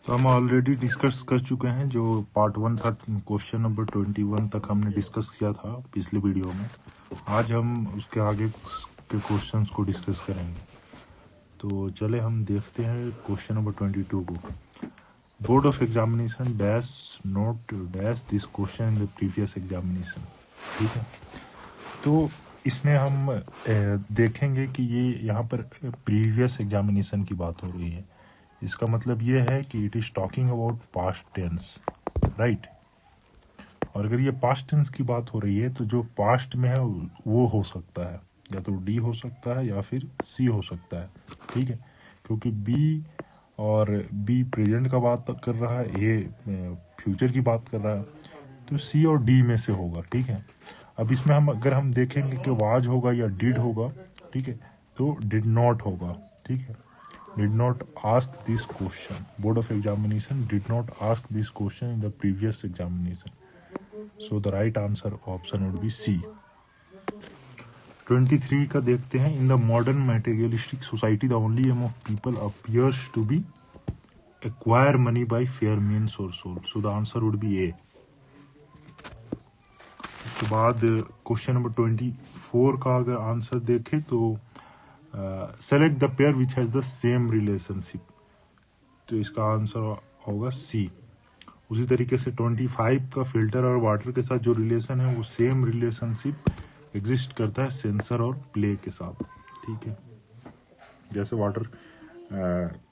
तो हम already discuss कर चुके हैं। जो पार्ट 1 था, क्वेश्चन नंबर 21 तक हमने डिस्कस किया था पिछले वीडियो में। आज हम उसके आगे के क्वेश्चंस को डिस्कस करेंगे। तो चले हम देखते हैं क्वेश्चन नंबर 22 को। Board of examination dash note dash this question in the previous examination. ठीक है, तो इसमें हम देखेंगे कि ये यहाँ पर प्रीवियस एग्जामिनेशन की बात हो रही है। इसका मतलब ये है कि it is talking about past tense, right. और अगर ये पास्ट टेंस की बात हो रही है तो जो पास्ट में है वो हो सकता है, या तो डी हो सकता है या फिर सी हो सकता है। ठीक है, क्योंकि बी और बी प्रेजेंट का बात कर रहा है, ए फ्यूचर की बात कर रहा है, तो सी और डी में से होगा। ठीक है, अब इसमें अगर हम देखेंगे कि वाज होगा या डिड होगा, ठीक है, तो डिड नॉट होगा। ठीक है, did not ask this question. Board of examination did not ask this question in the previous examination. So the right answer option would be C. 23 का देखते हैं। In the modern materialistic society, the only aim of people appears to be acquire money by fair means or soul. So the answer would be A. उसके बाद question number 24 का अगर answer देखें तो select the pair which has the same relationship, तो इसका answer होगा सी। उसी तरीके से 25 का फिल्टर और वाटर के साथ जो रिलेशन है वो सेम रिलेशनशिप एग्जिस्ट करता है सेंसर और प्ले के साथ। ठीक है, जैसे वाटर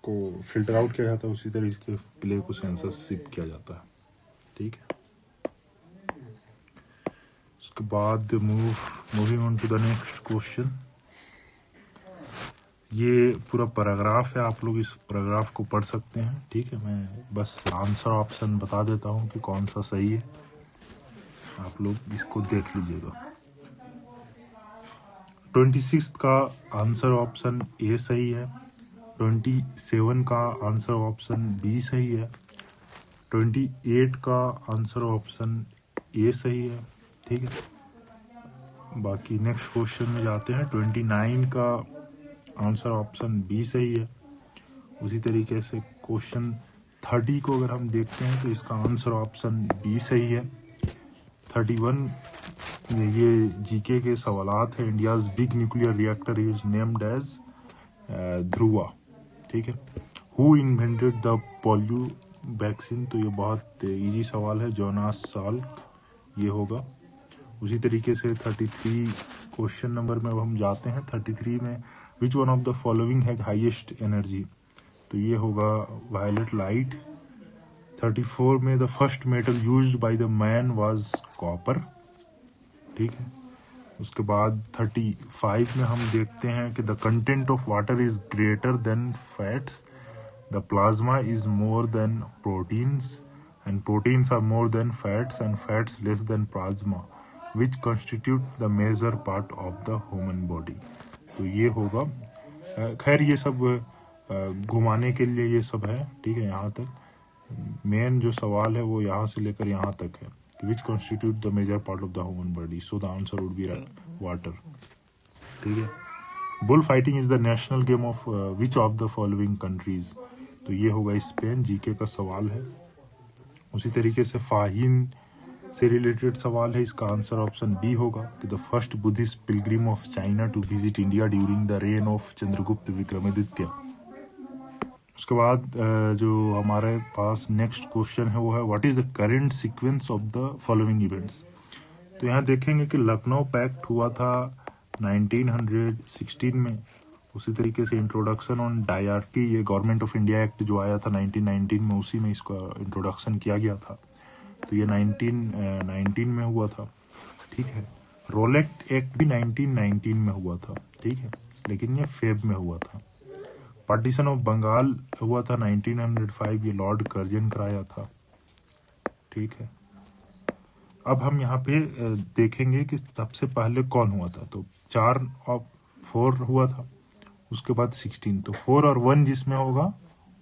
को फिल्टर आउट किया जाता है उसी तरीके प्ले को सेंसरशिप किया जाता है। ठीक है, उसके बाद moving on to the next question. ये पूरा पैराग्राफ है, आप लोग इस पैराग्राफ को पढ़ सकते हैं। ठीक है, मैं बस आंसर ऑप्शन बता देता हूँ कि कौन सा सही है, आप लोग इसको देख लीजिएगा। 26 का आंसर ऑप्शन ए सही है, 27 का आंसर ऑप्शन बी सही है, 28 का आंसर ऑप्शन ए सही है। ठीक है, बाकी नेक्स्ट क्वेश्चन में जाते हैं। 29 का आंसर ऑप्शन बी सही है। उसी तरीके से क्वेश्चन 30 को अगर हम देखते हैं तो इसका आंसर ऑप्शन बी सही है। 31 ये जीके के सवालात है। India's big nuclear reactor is named as Dhruva. ठीक है, who invented the polio vaccine, तो ये बहुत इजी सवाल है, जोनास साल्क ये होगा। उसी तरीके से 33 क्वेश्चन नंबर में हम जाते हैं। 33 में which one of the following has highest energy, तो ये होगा वायलेट लाइट। 34 में the first metal used by the man was copper. ठीक है, उसके बाद 35 में हम देखते हैं कि the content of water is greater than fats, the plasma is more than proteins and proteins are more than fats and fats less than plasma which constitute the major part of the human body, तो ये होगा। खैर ये सब घुमाने के लिए ये सब है। ठीक है, यहाँ तक मेन जो सवाल है वो यहाँ से लेकर यहाँ तक है, which constitute the major part of the human body, so the answer would be water. ठीक है, bull fighting is the national game of which of the following countries, तो ये होगा स्पेन, जीके का सवाल है। उसी तरीके से फाहीन से रिलेटेड सवाल है, इसका आंसर ऑप्शन बी होगा कि the first Buddhist pilgrim of China to visit India during the reign of Chandragupta Vikramaditya. उसके बाद जो हमारे पास नेक्स्ट क्वेश्चन है वो है what is the current sequence of the following events, तो यहाँ देखेंगे कि लखनऊ पैक्ट हुआ था 1916 में। उसी तरीके से इंट्रोडक्शन ऑन डायरकी, ये गवर्नमेंट ऑफ इंडिया एक्ट जो आया था 1919 में, उसी में इसका इंट्रोडक्शन किया गया था, तो ये 1919 में हुआ था। ठीक है, रोलेक्ट एक्ट भी 1919 में हुआ था। ठीक है, लेकिन ये फेब में हुआ था। पार्टीशन ऑफ बंगाल हुआ था 1905, ये लॉर्ड कर्जन कराया था। ठीक है, अब हम यहाँ पे देखेंगे कि सबसे पहले कौन हुआ था, तो 4 और 4 हुआ था, उसके बाद 16, तो 4 और 1 जिसमें होगा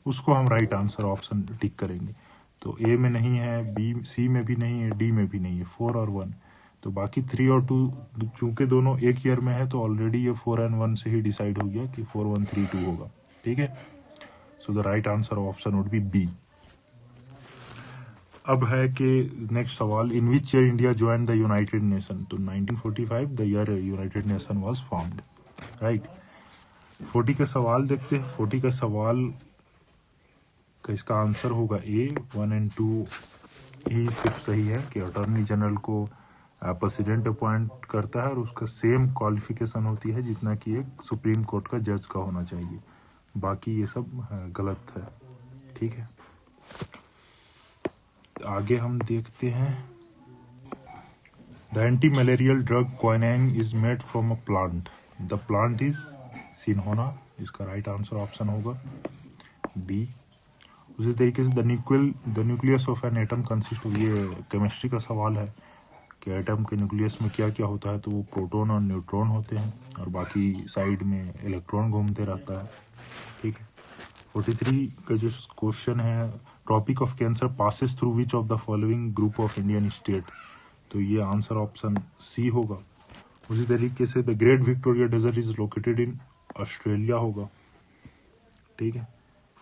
उसको हम राइट आंसर ऑप्शन टिक करेंगे। तो ए में नहीं है, बी सी में भी नहीं है, डी में भी नहीं है, 4 और 1, तो बाकी 3 और 2 चूंकि दोनों एक ईयर में है तो ऑलरेडी ये 4 और 1 से ही डिसाइड हो गया कि 4 1 3 2 होगा। ठीक है, so the right answer option would be B. अब है कि नेक्स्ट सवाल, in which year India join the United Nation. तो 1945 the year United Nation was formed, right. 40 का सवाल देखते हैं। 40 का सवाल का इसका आंसर होगा ए। 1 एंड 2 ही सिर्फ सही है कि अटॉर्नी जनरल को प्रेसिडेंट अपॉइंट करता है और उसका सेम क्वालिफिकेशन होती है जितना कि एक सुप्रीम कोर्ट का जज का होना चाहिए। बाकी ये सब गलत है, ठीक है। आगे हम देखते हैं, the anti malarial drug quinine is made from a plant, the plant is cinchona. इसका राइट आंसर ऑप्शन होगा बी। उसी तरीके से the nucleus of an atom consist of, ये केमिस्ट्री का सवाल है कि एटम के न्यूक्लियस में क्या क्या होता है। तो वो प्रोटॉन और न्यूट्रॉन होते हैं और बाकी साइड में इलेक्ट्रॉन घूमते रहता है, ठीक है। 43 का जो क्वेश्चन है, tropic of cancer passes through which of the following group of Indian state. तो ये आंसर ऑप्शन सी होगा। उसी तरीके से the great Victoria desert is located in Australia होगा, ठीक है।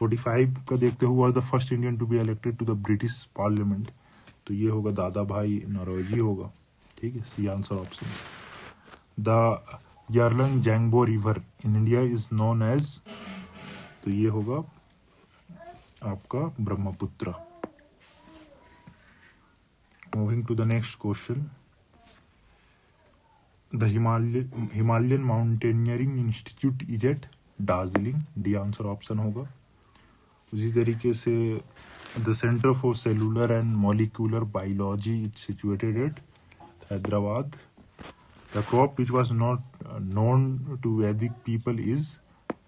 45 का देखते हुए was the first Indian to be elected to the British parliament. तो ये होगा दादा भाई नौरोजी होगा, ठीक है। C answer option. The Yarlung Zangbo river in India is known as. तो ये होगा आपका Brahmaputra. Moving to the next question, the Himalayan mountaineering institute is at Darjeeling. D answer option होगा। उसी तरीके से the centre for cellular and molecular biology is situated at Hyderabad. The crop which was not known to Vedic people is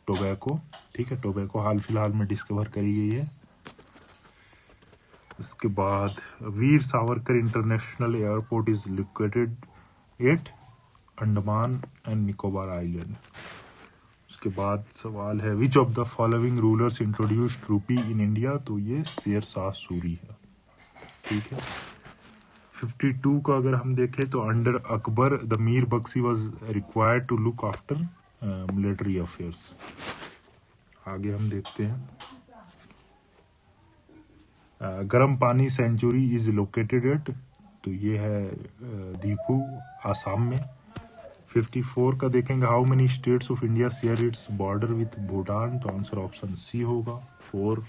tobacco, ठीक है। Tobacco हाल फिलहाल में discover करी गई है। उसके बाद Veer Savarkar international airport is located at Andaman and Nicobar island. उसके बाद सवाल है, which of the following rulers introduced rupee in India. तो ये शेर शाह सूरी है, ठीक है। 52 का अगर हम देखें तो under Akbar the Mir Bakhshi was required to look after military affairs. आगे हम देखते हैं, गर्म पानी सेंचुरी इज लोकेटेड एट। तो ये है दीपू, आसाम में। 54 का देखेंगे, how many states of India share its border with Bhutan. तो आंसर ऑप्शन सी होगा 4।